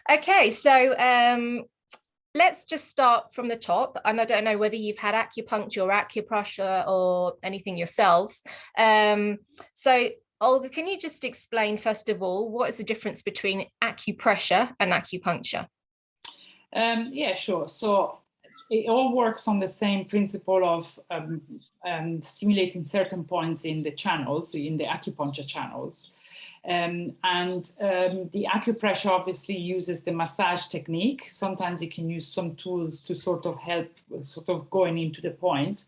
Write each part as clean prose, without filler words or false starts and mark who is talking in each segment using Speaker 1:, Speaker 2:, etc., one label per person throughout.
Speaker 1: Okay, so let's just start from the top. And I don't know whether you've had acupuncture or acupressure or anything yourselves. So Olga, can you just explain, first of all, what is the difference between acupressure and acupuncture?
Speaker 2: Yeah, sure. So it all works on the same principle of stimulating certain points in the channels, in the acupuncture channels. The acupressure obviously uses the massage technique. Sometimes you can use some tools to sort of help sort of going into the point,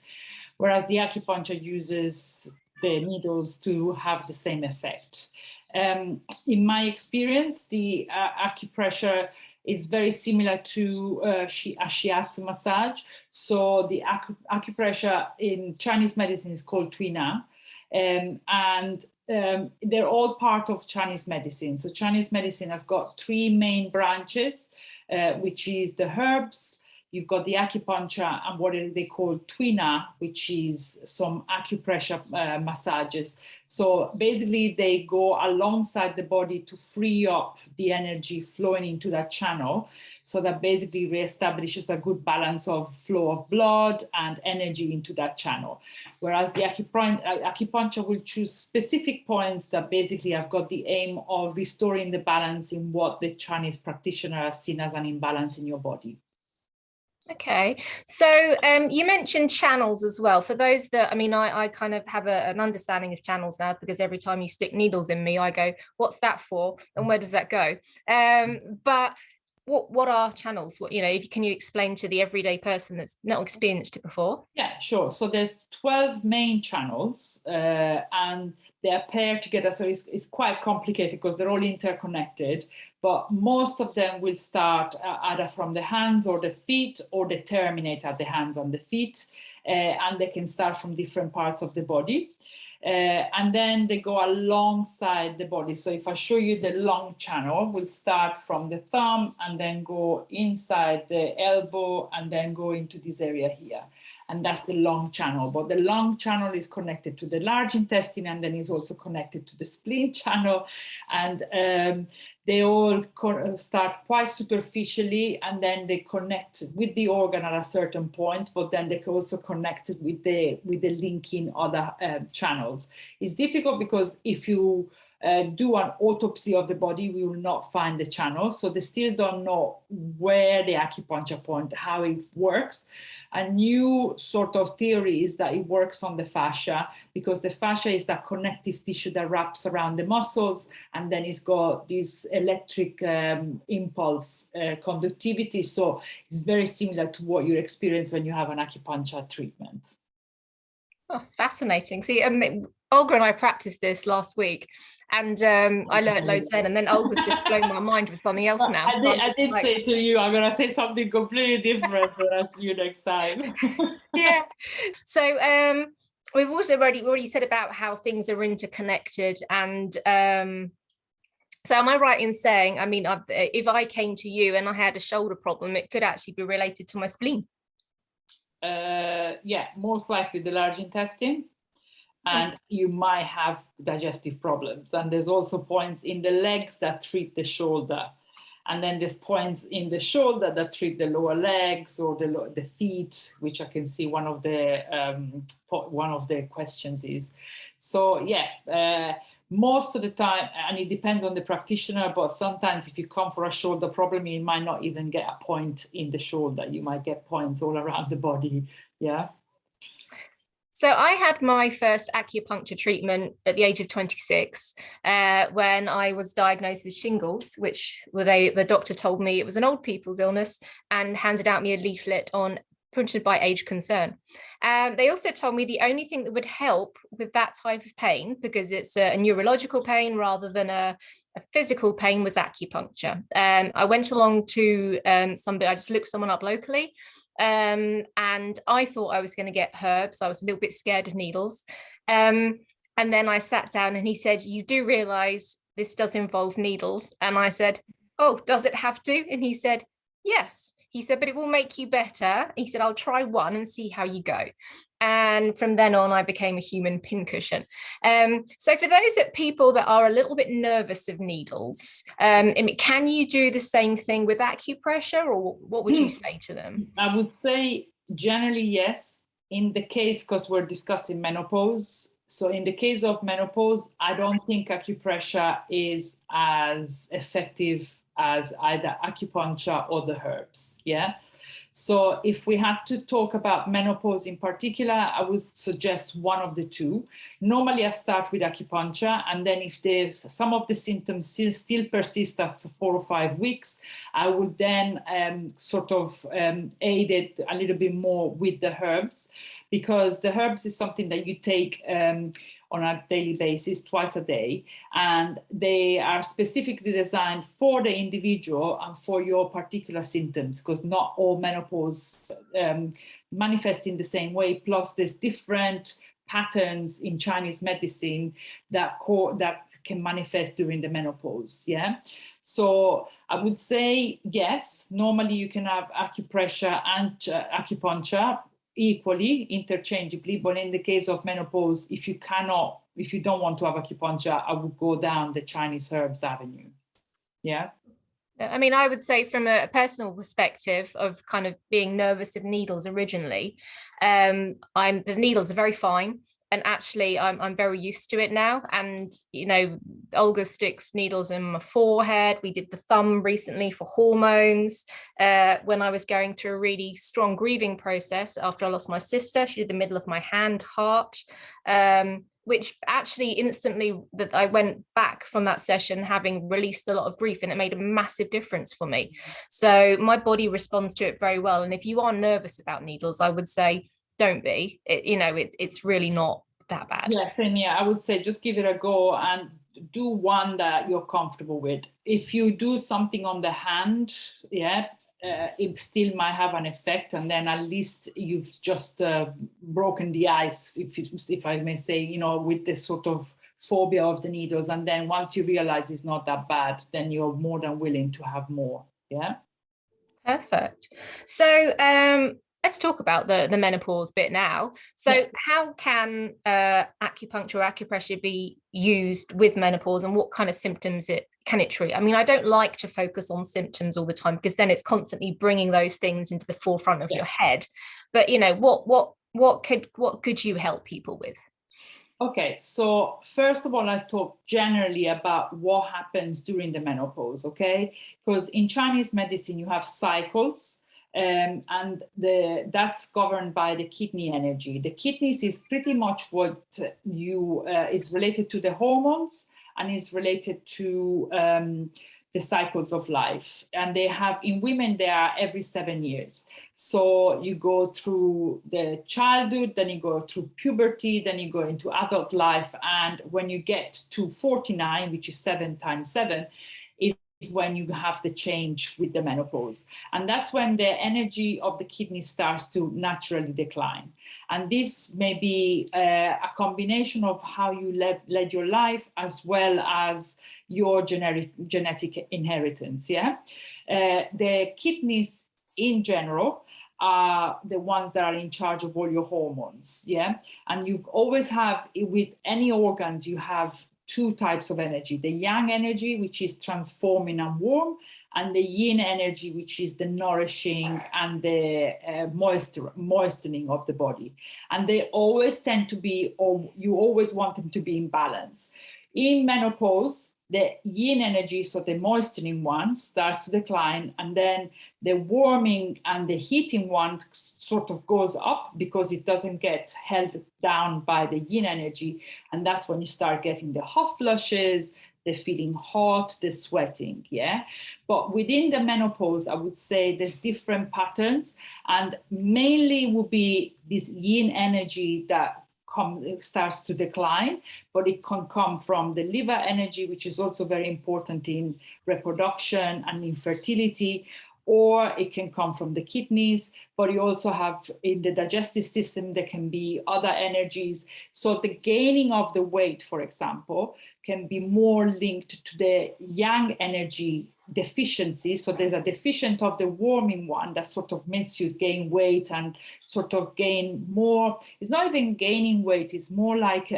Speaker 2: whereas the acupuncture uses the needles to have the same effect. In my experience, the acupressure is very similar to a shiatsu massage. So the acupressure in Chinese medicine is called tuina. They're all part of Chinese medicine. So Chinese medicine has got three main branches, which is the herbs. You've got the acupuncture and what they call tuina, which is some acupressure massages. So basically they go alongside the body to free up the energy flowing into that channel. So that basically reestablishes a good balance of flow of blood and energy into that channel. Whereas the acupuncture will choose specific points that basically have got the aim of restoring the balance in what the Chinese practitioner has seen as an imbalance in your body.
Speaker 1: Okay, so you mentioned channels as well. For those that, I mean, I kind of have an understanding of channels now, because every time you stick needles in me, I go, what's that for? And where does that go? But what are channels? What, can you explain to the everyday person that's not experienced it before?
Speaker 2: Yeah, sure. So there's 12 main channels and they're paired together. So it's quite complicated because they're all interconnected, but most of them will start either from the hands or the feet, or they terminate at the hands and the feet. And they can start from different parts of the body. And then they go alongside the body. So if I show you the long channel, we'll start from the thumb and then go inside the elbow and then go into this area here. And that's the long channel. But the long channel is connected to the large intestine, and then is also connected to the spleen channel. And they all start quite superficially, and then they connect with the organ at a certain point, but then they can also connect with the linking other channels. It's difficult because if you do an autopsy of the body, we will not find the channel. So they still don't know where the acupuncture point, how it works. A new sort of theory is that it works on the fascia, because the fascia is that connective tissue that wraps around the muscles, and then it's got this electric impulse conductivity. So it's very similar to what you experience when you have an acupuncture treatment.
Speaker 1: Oh, it's fascinating. See, Olga and I practiced this last week, and I learned loads then. And then Olga's just blown my mind with something else now.
Speaker 2: I did say to you, I'm going to say something completely different. So that's you next time.
Speaker 1: Yeah. So we've also already said about how things are interconnected. And so am I right in saying, I mean, if I came to you and I had a shoulder problem, it could actually be related to my spleen?
Speaker 2: Yeah, most likely the large intestine, and you might have digestive problems. And there's also points in the legs that treat the shoulder, and then there's points in the shoulder that treat the lower legs or the feet, which I can see one of the questions is. So yeah, most of the time, and it depends on the practitioner, but sometimes if you come for a shoulder problem, you might not even get a point in the shoulder. You might get points all around the body. Yeah.
Speaker 1: So I had my first acupuncture treatment at the age of 26 when I was diagnosed with shingles, which the doctor told me it was an old people's illness and handed out me a leaflet on punted by age concern. They also told me the only thing that would help with that type of pain, because it's a neurological pain rather than a physical pain, was acupuncture. I went along to somebody, I just looked someone up locally, and I thought I was going to get herbs. I was a little bit scared of needles. And then I sat down and he said, "You do realize this does involve needles?" And I said, "Oh, does it have to?" And he said, "Yes." He said, but it will make you better. He said, I'll try one and see how you go. And from then on, I became a human pincushion. So for those people that are a little bit nervous of needles, can you do the same thing with acupressure, or what would you say to them?
Speaker 2: I would say generally yes. In the case, because we're discussing menopause, so in the case of menopause, I don't think acupressure is as effective as either acupuncture or the herbs. Yeah. So if we had to talk about menopause in particular, I would suggest one of the two. Normally I start with acupuncture, and then if some of the symptoms still persist after 4 or 5 weeks, I would then aid it a little bit more with the herbs, because the herbs is something that you take on a daily basis, twice a day, and they are specifically designed for the individual and for your particular symptoms, because not all menopause manifest in the same way. Plus, there's different patterns in Chinese medicine that can manifest during the menopause. Yeah. So I would say yes. Normally, you can have acupressure and acupuncture equally, interchangeably, but in the case of menopause, if you don't want to have acupuncture, I would go down the Chinese herbs avenue. Yeah.
Speaker 1: I mean, I would say from a personal perspective of kind of being nervous of needles originally, the needles are very fine. And actually, I'm very used to it now. And, Olga sticks needles in my forehead. We did the thumb recently for hormones. When I was going through a really strong grieving process after I lost my sister, she did the middle of my hand, heart, which actually instantly that I went back from that session having released a lot of grief, and it made a massive difference for me. So my body responds to it very well. And if you are nervous about needles, I would say, don't be. It's really not that bad.
Speaker 2: Yes, and I would say just give it a go and do one that you're comfortable with. If you do something on the hand, it still might have an effect, and then at least you've just broken the ice, if I may say, with this sort of phobia of the needles. And then once you realize it's not that bad, then you're more than willing to have more. Yeah.
Speaker 1: Perfect. So let's talk about the menopause bit now. So how can acupuncture or acupressure be used with menopause, and what kind of symptoms can it treat? I mean, I don't like to focus on symptoms all the time, because then it's constantly bringing those things into the forefront of your head. But what could you help people with?
Speaker 2: Okay, so first of all, I'll talk generally about what happens during the menopause, okay? Because in Chinese medicine, you have cycles, and that's governed by the kidney energy. The kidneys is pretty much what is related to the hormones, and is related to the cycles of life. And in women, they are every 7 years. So you go through the childhood, then you go through puberty, then you go into adult life. And when you get to 49, which is 7 times 7, is when you have the change with the menopause. And that's when the energy of the kidney starts to naturally decline. And this may be a combination of how you led your life, as well as your genetic inheritance. Yeah, the kidneys in general are the ones that are in charge of all your hormones. Yeah, and you always have, with any organs, you have 2 types of energy: the yang energy, which is transforming and warm, and the yin energy, which is the nourishing and the moistening of the body. And they always tend to be, or you always want them to be, in balance. In menopause, the yin energy, so the moistening one, starts to decline, and then the warming and the heating one sort of goes up, because it doesn't get held down by the yin energy. And that's when you start getting the hot flushes, the feeling hot, the sweating. Yeah. But within the menopause, I would say there's different patterns, and mainly will be this yin energy that starts to decline, but it can come from the liver energy, which is also very important in reproduction and infertility, or it can come from the kidneys, but you also have in the digestive system, there can be other energies. So the gaining of the weight, for example, can be more linked to the yang energy deficiency. So there's a deficient of the warming one that sort of makes you gain weight and sort of gain more. It's not even gaining weight, it's more like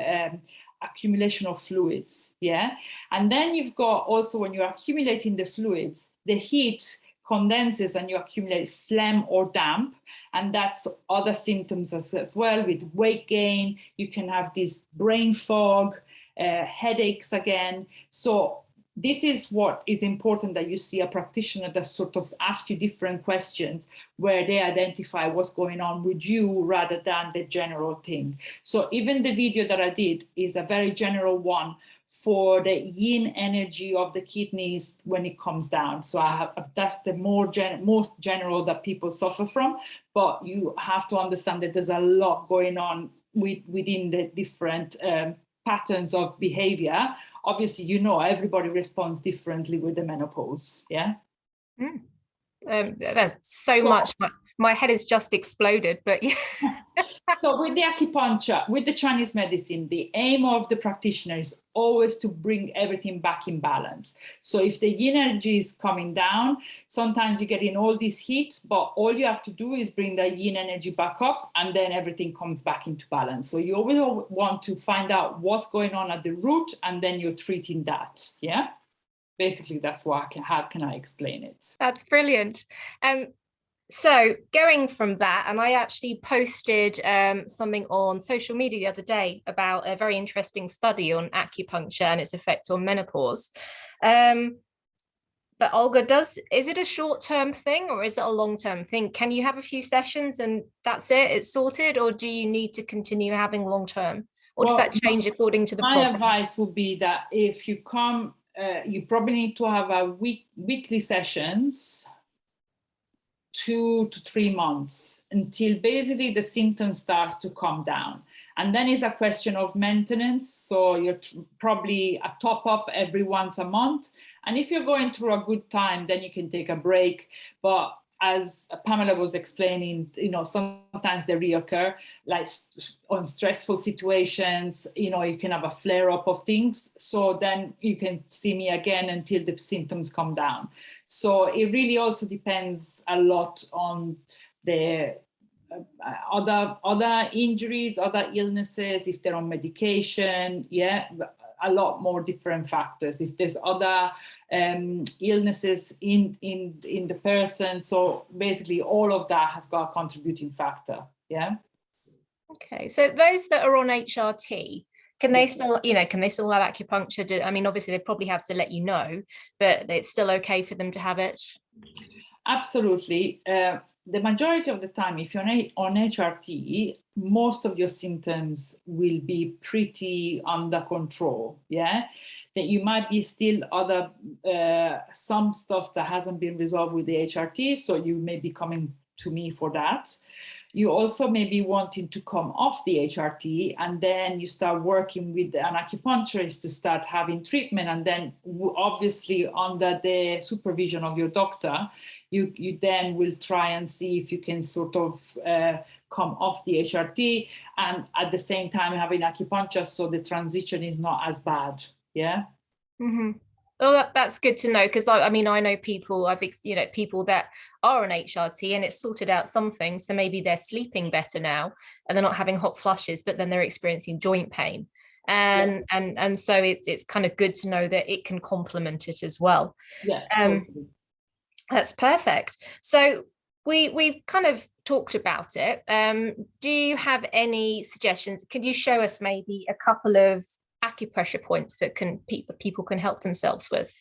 Speaker 2: accumulation of fluids. Yeah. And then you've got also, when you're accumulating the fluids, the heat condenses and you accumulate phlegm or damp, and that's other symptoms as well. With weight gain, you can have this brain fog, headaches again. So this is what is important, that you see a practitioner that sort of ask you different questions where they identify what's going on with you rather than the general thing. So even the video that I did is a very general one for the yin energy of the kidneys when it comes down. So that's the most general that people suffer from, but you have to understand that there's a lot going on within the different patterns of behavior. Obviously, everybody responds differently with the menopause. Yeah.
Speaker 1: There's so much. My head has just exploded, but yeah.
Speaker 2: So with the acupuncture, with the Chinese medicine, the aim of the practitioner is always to bring everything back in balance. So if the yin energy is coming down, sometimes you get in all this heat, but all you have to do is bring the yin energy back up, and then everything comes back into balance. So you always want to find out what's going on at the root, and then you're treating that. Yeah. Basically, that's how can I explain it?
Speaker 1: That's brilliant. So going from that, and I actually posted something on social media the other day about a very interesting study on acupuncture and its effect on menopause. But Olga, is it a short-term thing or is it a long-term thing? Can you have a few sessions and that's it, it's sorted, or do you need to continue having long-term? Or does that change according to the problem?
Speaker 2: My advice would be that if you come, you probably need to have a weekly sessions, 2 to 3 months, until basically the symptoms starts to calm down. And then it's a question of maintenance. So you're probably a top up every once a month. And if you're going through a good time, then you can take a break. But as Pamela was explaining, sometimes they reoccur, like on stressful situations, you can have a flare up of things. So then you can see me again until the symptoms come down. So it really also depends a lot on the other injuries, other illnesses, if they're on medication, a lot more different factors. If there's other illnesses in the person, so basically all of that has got a contributing factor. Yeah.
Speaker 1: Okay, so those that are on HRT, can they still, can they still have acupuncture? I mean, obviously they probably have to let you know, but it's still okay for them to have it?
Speaker 2: Absolutely. The majority of the time, if you're on HRT, most of your symptoms will be pretty under control. Yeah, that you might be still some stuff that hasn't been resolved with the HRT, so you may be coming to me for that. You also may be wanting to come off the HRT, and then you start working with an acupuncturist to start having treatment. And then obviously under the supervision of your doctor, you then will try and see if you can sort of come off the HRT and at the same time having acupuncture, so the transition is not as bad. Yeah.
Speaker 1: Mm-hmm. Well, that's good to know, because I know people, people that are on HRT and it's sorted out something, so maybe they're sleeping better now and they're not having hot flushes, but then they're experiencing joint pain, and so it's kind of good to know that it can complement it as well.
Speaker 2: Yeah, totally.
Speaker 1: That's perfect. So we've kind of talked about it. Do you have any suggestions? Could you show us maybe a couple of acupressure points that people can help themselves with?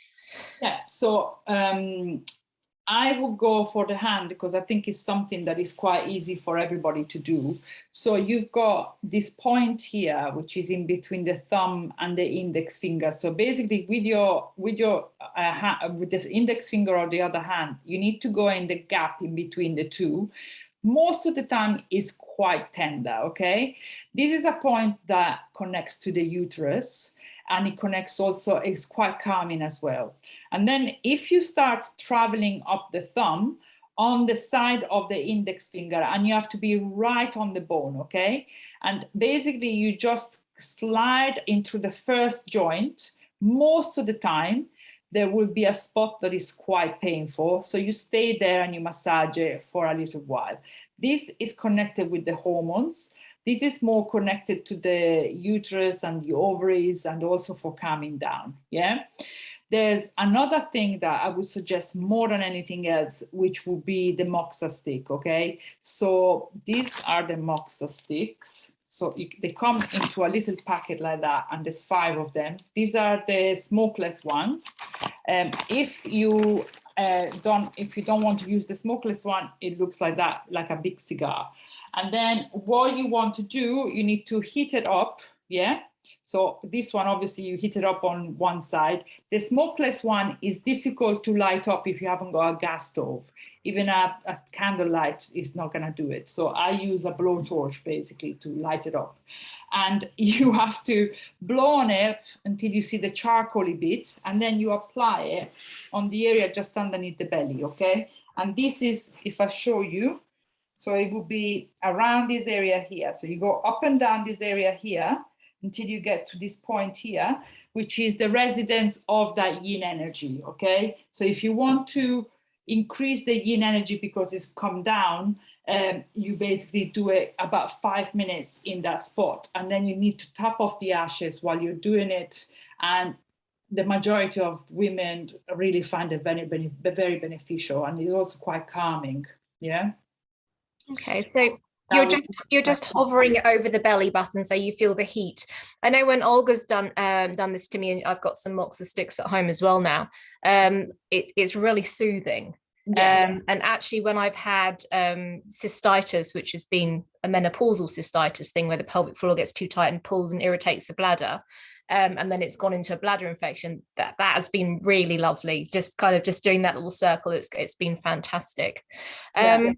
Speaker 2: Yeah, so I will go for the hand, because I think it's something that is quite easy for everybody to do. So you've got this point here, which is in between the thumb and the index finger. So basically with the index finger or the other hand, you need to go in the gap in between the two. Most of the time is quite tender, okay? This is a point that connects to the uterus. and it connects also, it's quite calming as well. And then if you start traveling up the thumb, on the side of the index finger, and you have to be right on the bone, okay? And basically you just slide into the first joint. Most of the time, there will be a spot that is quite painful. So you stay there and you massage it for a little while. This is connected with the hormones. This is more connected to the uterus and the ovaries, and also for calming down, yeah? There's another thing that I would suggest more than anything else, which would be the moxa stick, okay? So these are the moxa sticks. So they come into a little packet like that, and there's 5 of them. These are the smokeless ones. If you don't want to use the smokeless one, it looks like that, like a big cigar. And then what you want to do, you need to heat it up, yeah? So this one, obviously, you heat it up on one side. The smokeless one is difficult to light up if you haven't got a gas stove. Even a candlelight is not going to do it. So I use a blowtorch, basically, to light it up. And you have to blow on it until you see the charcoaly bit, and then you apply it on the area just underneath the belly, okay? And this is, if I show you, so it would be around this area here. So you go up and down this area here, until you get to this point here, which is the residence of that yin energy, okay? So if you want to increase the yin energy because it's come down, you basically do it about 5 minutes in that spot, and then you need to tap off the ashes while you're doing it. And the majority of women really find it very beneficial, and it's also quite calming, yeah?
Speaker 1: Okay, so you're just hovering over the belly button, so you feel the heat. I know when Olga's done this to me, and I've got some moxa sticks at home as well now. It's really soothing.
Speaker 2: Yeah.
Speaker 1: And actually, when I've had cystitis, which has been a menopausal cystitis thing, where the pelvic floor gets too tight and pulls and irritates the bladder, and then it's gone into a bladder infection, that has been really lovely. Just doing that little circle, it's been fantastic.
Speaker 2: Yeah.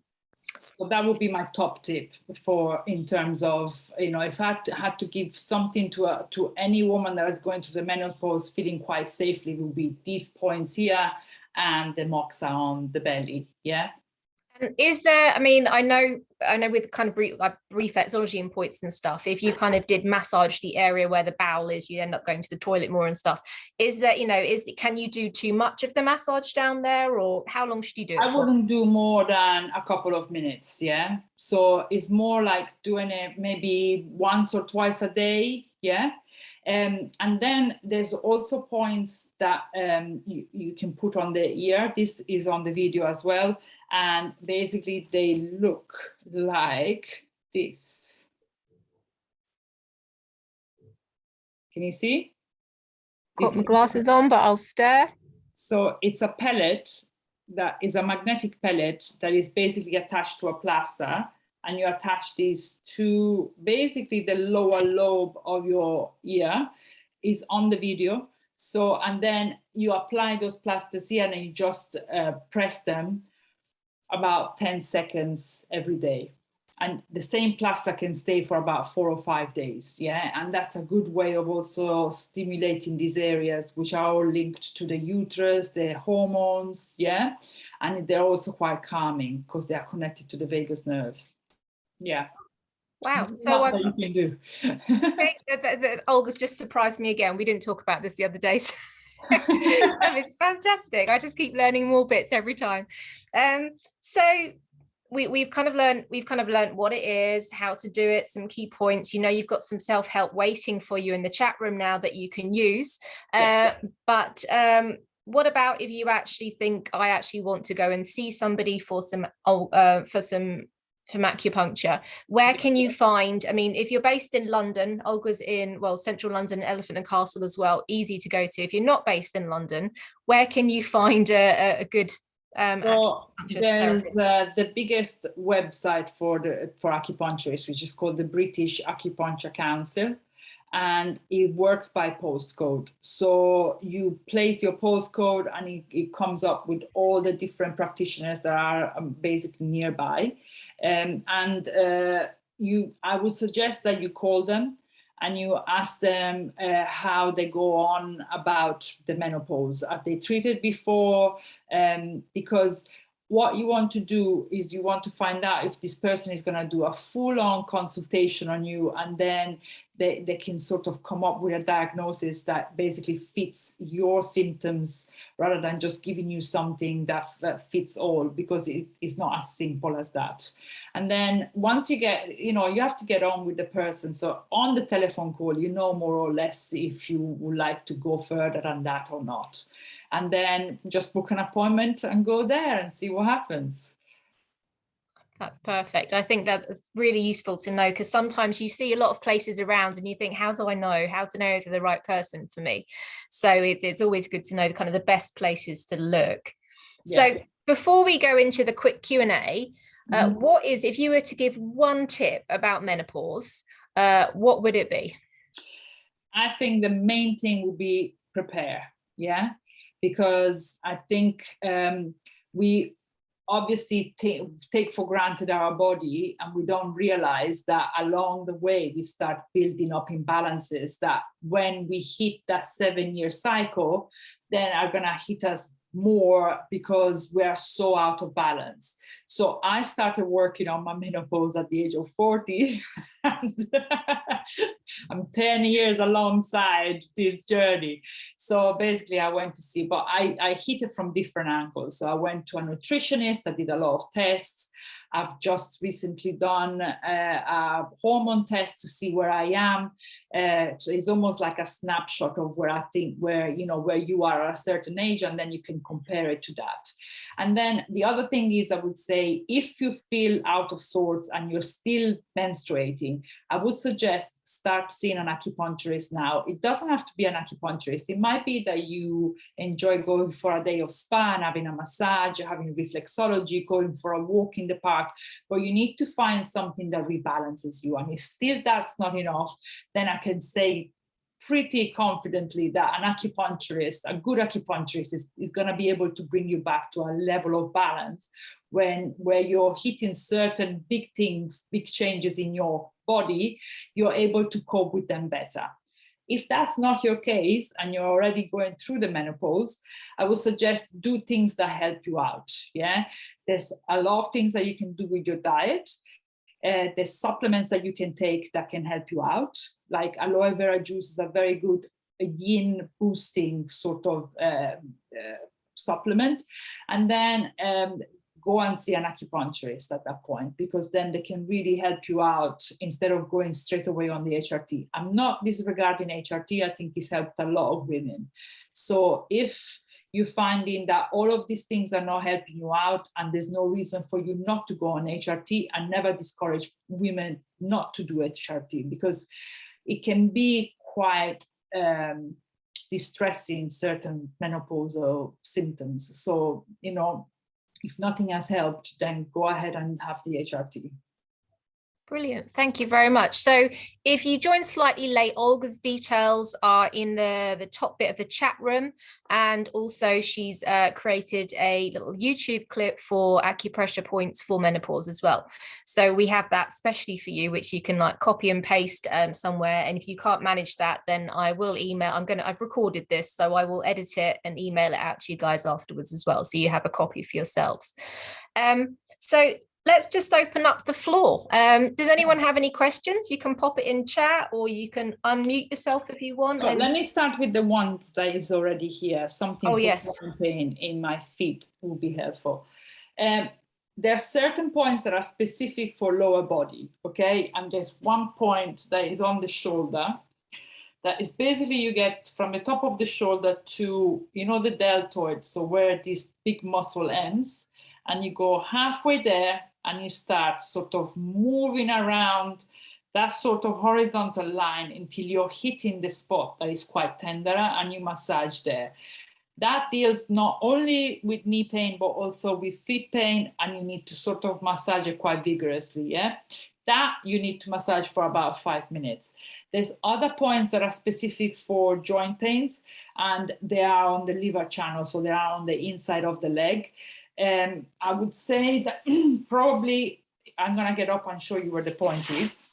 Speaker 2: So that would be my top tip for, in terms of, you know, if I had to give something to any woman that is going through the menopause feeling quite safely, it would be these points here and the moxa on the belly. Yeah.
Speaker 1: And is there, I mean, I know with kind of reflexology and points and stuff, if you kind of did massage the area where the bowel is, you end up going to the toilet more and stuff. Is that, can you do too much of the massage down there, or how long should you do it
Speaker 2: I
Speaker 1: for?
Speaker 2: wouldn't do more than a couple of minutes, yeah? So it's more like doing it maybe once or twice a day, yeah? And then there's also points that you can put on the ear. This is on the video as well. And basically they look like this. Can you see?
Speaker 1: Got my glasses on, but I'll stare.
Speaker 2: So it's a pellet that is a magnetic pellet that is basically attached to a plaster, and you attach these to basically the lower lobe of your ear, is on the video. So, and then you apply those plasters here, and then you just press them about 10 seconds every day. And the same plaster can stay for about 4 or 5 days, yeah? And that's a good way of also stimulating these areas, which are all linked to the uterus, the hormones, yeah? And they're also quite calming because they are connected to the vagus nerve. Yeah.
Speaker 1: Wow.
Speaker 2: So what you can do.
Speaker 1: Olga's just surprised me again. We didn't talk about this the other day. So it's fantastic. I just keep learning more bits every time. So we've kind of learned what it is, how to do it, some key points. You've got some self-help waiting for you in the chat room now that you can use. But what about if you actually think, I actually want to go and see somebody for some acupuncture? Where can you find, I mean, if you're based in London, Olga's in, well, central London, Elephant and Castle as well, easy to go to. If you're not based in London, where can you find a good
Speaker 2: so there's the biggest website for acupuncturists, which is called the British Acupuncture Council, and it works by postcode. So you place your postcode, and it comes up with all the different practitioners that are basically nearby. I would suggest that you call them and you ask them how they go on about the menopause. Have they treated before? Because what you want to do is you want to find out if this person is going to do a full-on consultation on you, and then they can sort of come up with a diagnosis that basically fits your symptoms, rather than just giving you something that fits all, because it is not as simple as that. And then once you get, you have to get on with the person. So on the telephone call, more or less if you would like to go further than that or not. And then just book an appointment and go there and see what happens.
Speaker 1: That's perfect. I think that's really useful to know, because sometimes you see a lot of places around and you think, how do I know? How to know if they're the right person for me? So it's always good to know kind of the best places to look.
Speaker 2: Yeah.
Speaker 1: So before we go into the quick Q&A, what is, if you were to give one tip about menopause, what would it be?
Speaker 2: I think the main thing would be prepare. Yeah. Because I think we obviously take for granted our body, and we don't realize that along the way we start building up imbalances that when we hit that 7-year cycle, then are going to hit us more, because we're so out of balance. So I started working on my menopause at the age of 40. And I'm 10 years alongside this journey. So basically I went to see, but I hit it from different angles. So I went to a nutritionist, I did a lot of tests. I've just recently done a hormone test to see where I am. So it's almost like a snapshot of where I think, where you are at a certain age, and then you can compare it to that. And then the other thing is, I would say, if you feel out of sorts and you're still menstruating, I would suggest start seeing an acupuncturist now. It doesn't have to be an acupuncturist. It might be that you enjoy going for a day of spa and having a massage, having reflexology, going for a walk in the park, but you need to find something that rebalances you. And if still that's not enough, then I can say pretty confidently that an acupuncturist, a good acupuncturist, is going to be able to bring you back to a level of balance where you're hitting certain big things, big changes in your body, you're able to cope with them better. If that's not your case and you're already going through the menopause, I would suggest do things that help you out. Yeah, there's a lot of things that you can do with your diet. There's supplements that you can take that can help you out. Like aloe vera juice is a very good yin boosting sort of supplement. And then go and see an acupuncturist at that point, because then they can really help you out instead of going straight away on the HRT. I'm not disregarding HRT. I think this helped a lot of women. So if you're finding that all of these things are not helping you out and there's no reason for you not to go on HRT, and never discourage women not to do HRT, because it can be quite distressing, certain menopausal symptoms. So, if nothing has helped, then go ahead and have the HRT.
Speaker 1: Brilliant. Thank you very much. So if you joined slightly late, Olga's details are in the top bit of the chat room. And also she's created a little YouTube clip for acupressure points for menopause as well. So we have that specially for you, which you can like copy and paste somewhere. And if you can't manage that, then I will email. I've recorded this, so I will edit it and email it out to you guys afterwards as well, so you have a copy for yourselves. So let's just open up the floor. Does anyone have any questions? You can pop it in chat, or you can unmute yourself if you want.
Speaker 2: So let me start with the one that is already here. Something for
Speaker 1: yes.
Speaker 2: pain in my feet would be helpful. There are certain points that are specific for lower body, okay? And there's one point that is on the shoulder. That is basically, you get from the top of the shoulder to, the deltoid, so where this big muscle ends, and you go halfway there, and you start sort of moving around that sort of horizontal line until you're hitting the spot that is quite tender, and you massage there. That deals not only with knee pain, but also with feet pain, and you need to sort of massage it quite vigorously, yeah? That you need to massage for about 5 minutes. There's other points that are specific for joint pains, and they are on the liver channel, so they are on the inside of the leg. I would say that probably I'm going to get up and show you where the point is.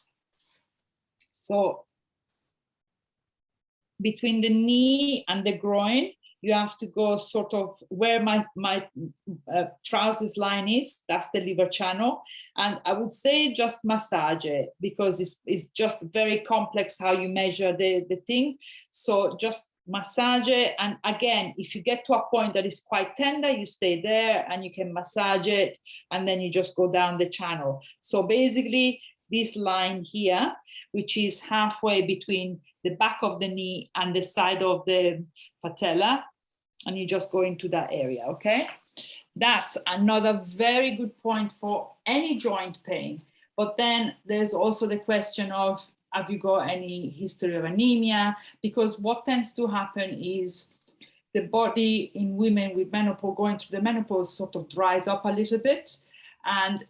Speaker 2: So between the knee and the groin. You have to go sort of where my trousers line is. That's the liver channel. And I would say just massage it, because it's just very complex how you measure the thing. So just massage it. And again, if you get to a point that is quite tender, you stay there and you can massage it, and then you just go down the channel. So basically this line here, which is halfway between the back of the knee and the side of the patella, and you just go into that area. Okay, that's another very good point for any joint pain. But then there's also the question of, have you got any history of anemia? Because what tends to happen is the body in women with menopause, going through the menopause, sort of dries up a little bit. And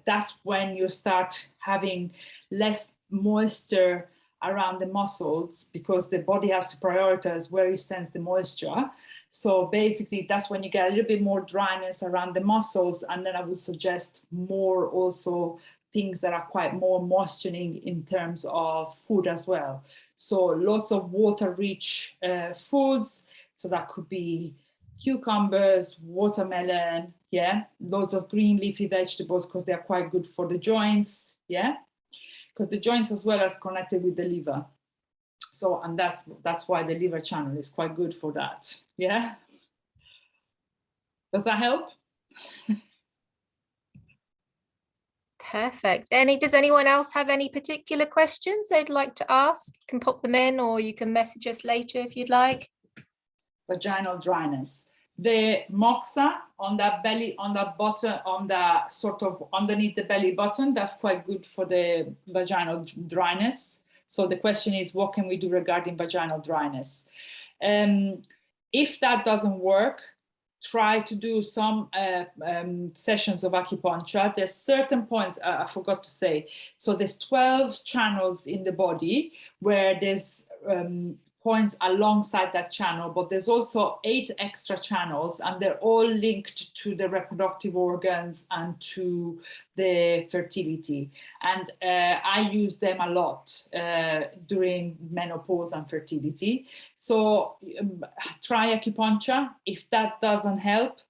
Speaker 2: that's when you start having less moisture around the muscles, because the body has to prioritize where it sends the moisture. So basically that's when you get a little bit more dryness around the muscles. And then I would suggest more also things that are quite more moisturizing in terms of food as well. So lots of water-rich foods. So that could be cucumbers, watermelon, yeah, loads of green leafy vegetables, because they're quite good for the joints, yeah, because the joints as well are connected with the liver. So, and that's why the liver channel is quite good for that, yeah. Does that help?
Speaker 1: Perfect. Does anyone else have any particular questions they'd like to ask? You can pop them in, or you can message us later if you'd like.
Speaker 2: Vaginal dryness. The moxa on that belly, on that bottom, on the sort of underneath the belly button, that's quite good for the vaginal dryness. So the question is, what can we do regarding vaginal dryness? If that doesn't work, try to do some sessions of acupuncture. There's certain points, I forgot to say. So there's 12 channels in the body where there's points alongside that channel, but there's also 8 extra channels, and they're all linked to the reproductive organs and to the fertility. And I use them a lot during menopause and fertility. So try acupuncture. If that doesn't help,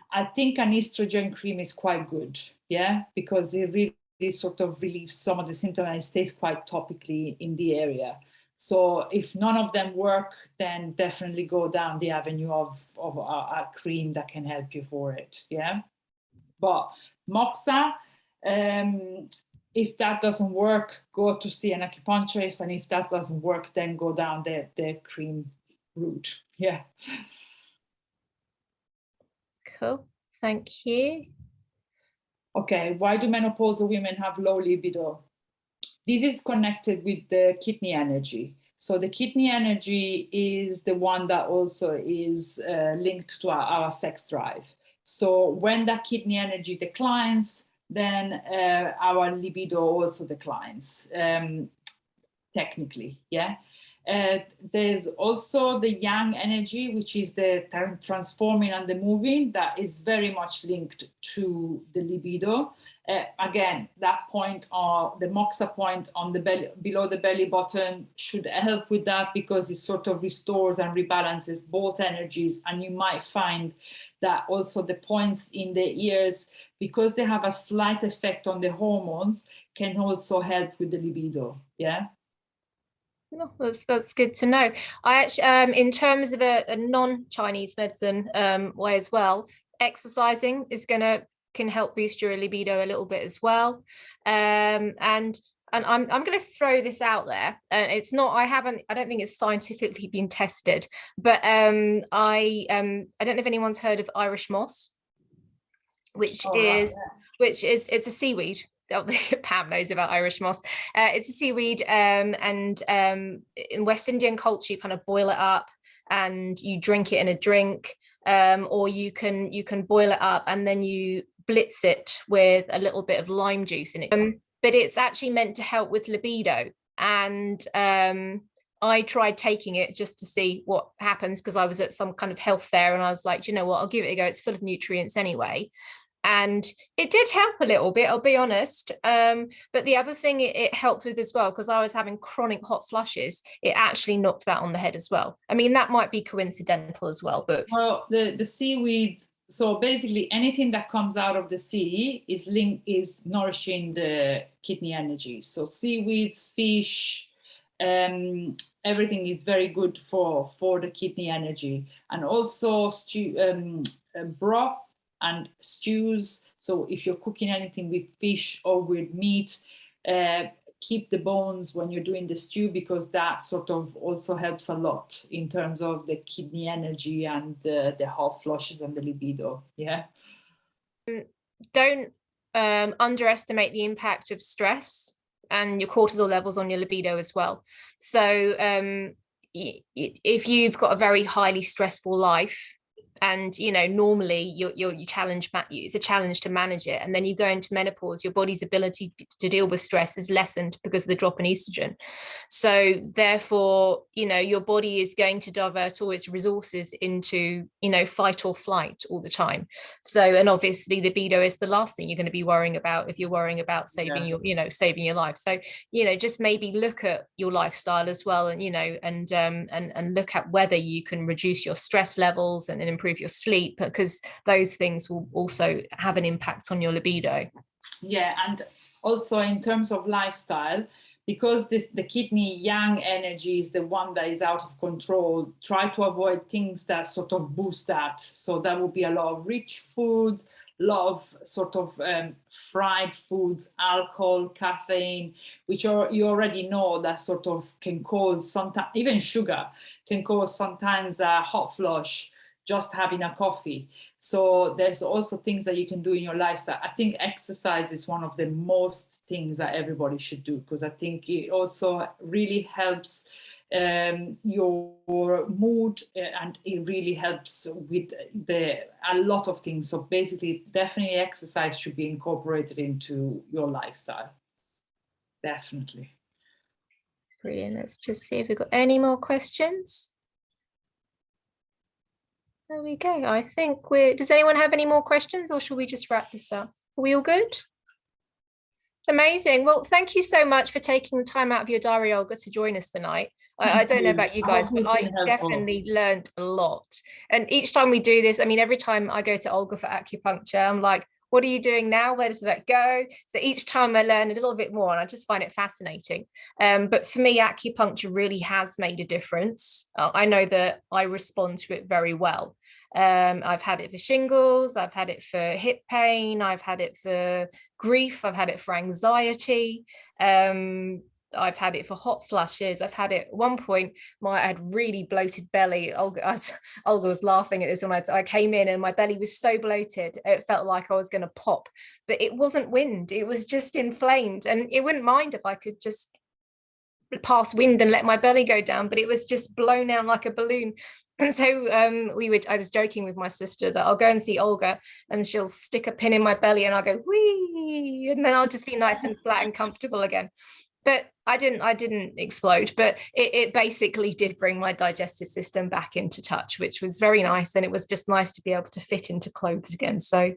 Speaker 2: I think an estrogen cream is quite good, yeah, because it really sort of relieves some of the symptoms and it stays quite topically in the area. So if none of them work, then definitely go down the avenue of a cream that can help you for it, yeah. But moxa, if that doesn't work, go to see an acupuncturist, and if that doesn't work, then go down the cream route, yeah.
Speaker 1: Cool, thank you.
Speaker 2: Okay, why do menopausal women have low libido? This is connected with the kidney energy. So the kidney energy is the one that also is linked to our sex drive. So when that kidney energy declines, then our libido also declines, technically, yeah. There's also the yang energy, which is the transforming and the moving, that is very much linked to the libido. Again, that point, or the moxa point on the belly, below the belly button, should help with that, because it sort of restores and rebalances both energies. And you might find that also the points in the ears, because they have a slight effect on the hormones, can also help with the libido, yeah.
Speaker 1: No, that's good to know. I actually, in terms of a non-Chinese medicine way as well, exercising can help boost your libido a little bit as well. And I'm going to throw this out there. It's not, I don't think it's scientifically been tested, but I don't know if anyone's heard of Irish moss, which is it's a seaweed. Pam knows about Irish moss. It's a seaweed, and in West Indian culture, you kind of boil it up and you drink it in a drink, or you can boil it up and then you blitz it with a little bit of lime juice in it. But it's actually meant to help with libido. And I tried taking it just to see what happens, because I was at some kind of health fair and I was like, you know what, I'll give it a go. It's full of nutrients anyway. And it did help a little bit, I'll be honest. But the other thing it helped with as well, because I was having chronic hot flushes, it actually knocked that on the head as well. I mean, that might be coincidental as well, but
Speaker 2: well, the seaweeds. So basically, anything that comes out of the sea is nourishing the kidney energy. So seaweeds, fish, everything is very good for the kidney energy, and also broth and stews. So if you're cooking anything with fish or with meat, keep the bones when you're doing the stew, because that sort of also helps a lot in terms of the kidney energy and the hot flushes and the libido. Yeah.
Speaker 1: don't underestimate the impact of stress and your cortisol levels on your libido as well. So if you've got a very highly stressful life, and normally you challenge it's a challenge to manage it, and then you go into menopause, your body's ability to deal with stress is lessened because of the drop in estrogen. So therefore your body is going to divert all its resources into fight or flight all the time. So, and obviously libido is the last thing you're going to be worrying about if you're worrying about saving saving your life. So just maybe look at your lifestyle as well, and and look at whether you can reduce your stress levels and improve your sleep, because those things will also have an impact on your libido.
Speaker 2: Yeah, and also in terms of lifestyle, because the kidney yang energy is the one that is out of control, try to avoid things that sort of boost that. So that would be a lot of rich foods, a lot of sort of fried foods, alcohol, caffeine, which you already know that sort of can cause sometimes, even sugar can cause sometimes a hot flush, just having a coffee. So there's also things that you can do in your lifestyle. I think exercise is one of the most things that everybody should do, because I think it also really helps your mood, and it really helps with a lot of things. So basically, definitely exercise should be incorporated into your lifestyle. Definitely.
Speaker 1: Brilliant. Let's just see if we've got any more questions. There we go. I think does anyone have any more questions, or shall we just wrap this up? Are we all good? Amazing. Well, thank you so much for taking the time out of your diary, Olga, to join us tonight. I don't know about you guys, but I definitely learned a lot. And each time we do this, I mean, every time I go to Olga for acupuncture, I'm like, what are you doing now? Where does that go? So each time I learn a little bit more, and I just find it fascinating. But for me, acupuncture really has made a difference. I know that I respond to it very well. I've had it for shingles, I've had it for hip pain, I've had it for grief, I've had it for anxiety. I've had it for hot flushes. I've had it at one point, I had really bloated belly. Olga was laughing at this when I came in, and my belly was so bloated, it felt like I was going to pop. But it wasn't wind, it was just inflamed. And it wouldn't mind if I could just pass wind and let my belly go down, but it was just blown down like a balloon. And so I was joking with my sister that I'll go and see Olga and she'll stick a pin in my belly and I'll go wee, and then I'll just be nice and flat and comfortable again. But I didn't explode, but it basically did bring my digestive system back into touch, which was very nice. And it was just nice to be able to fit into clothes again. So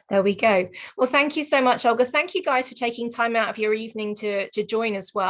Speaker 1: there we go. Well, thank you so much, Olga. Thank you guys for taking time out of your evening to join as well.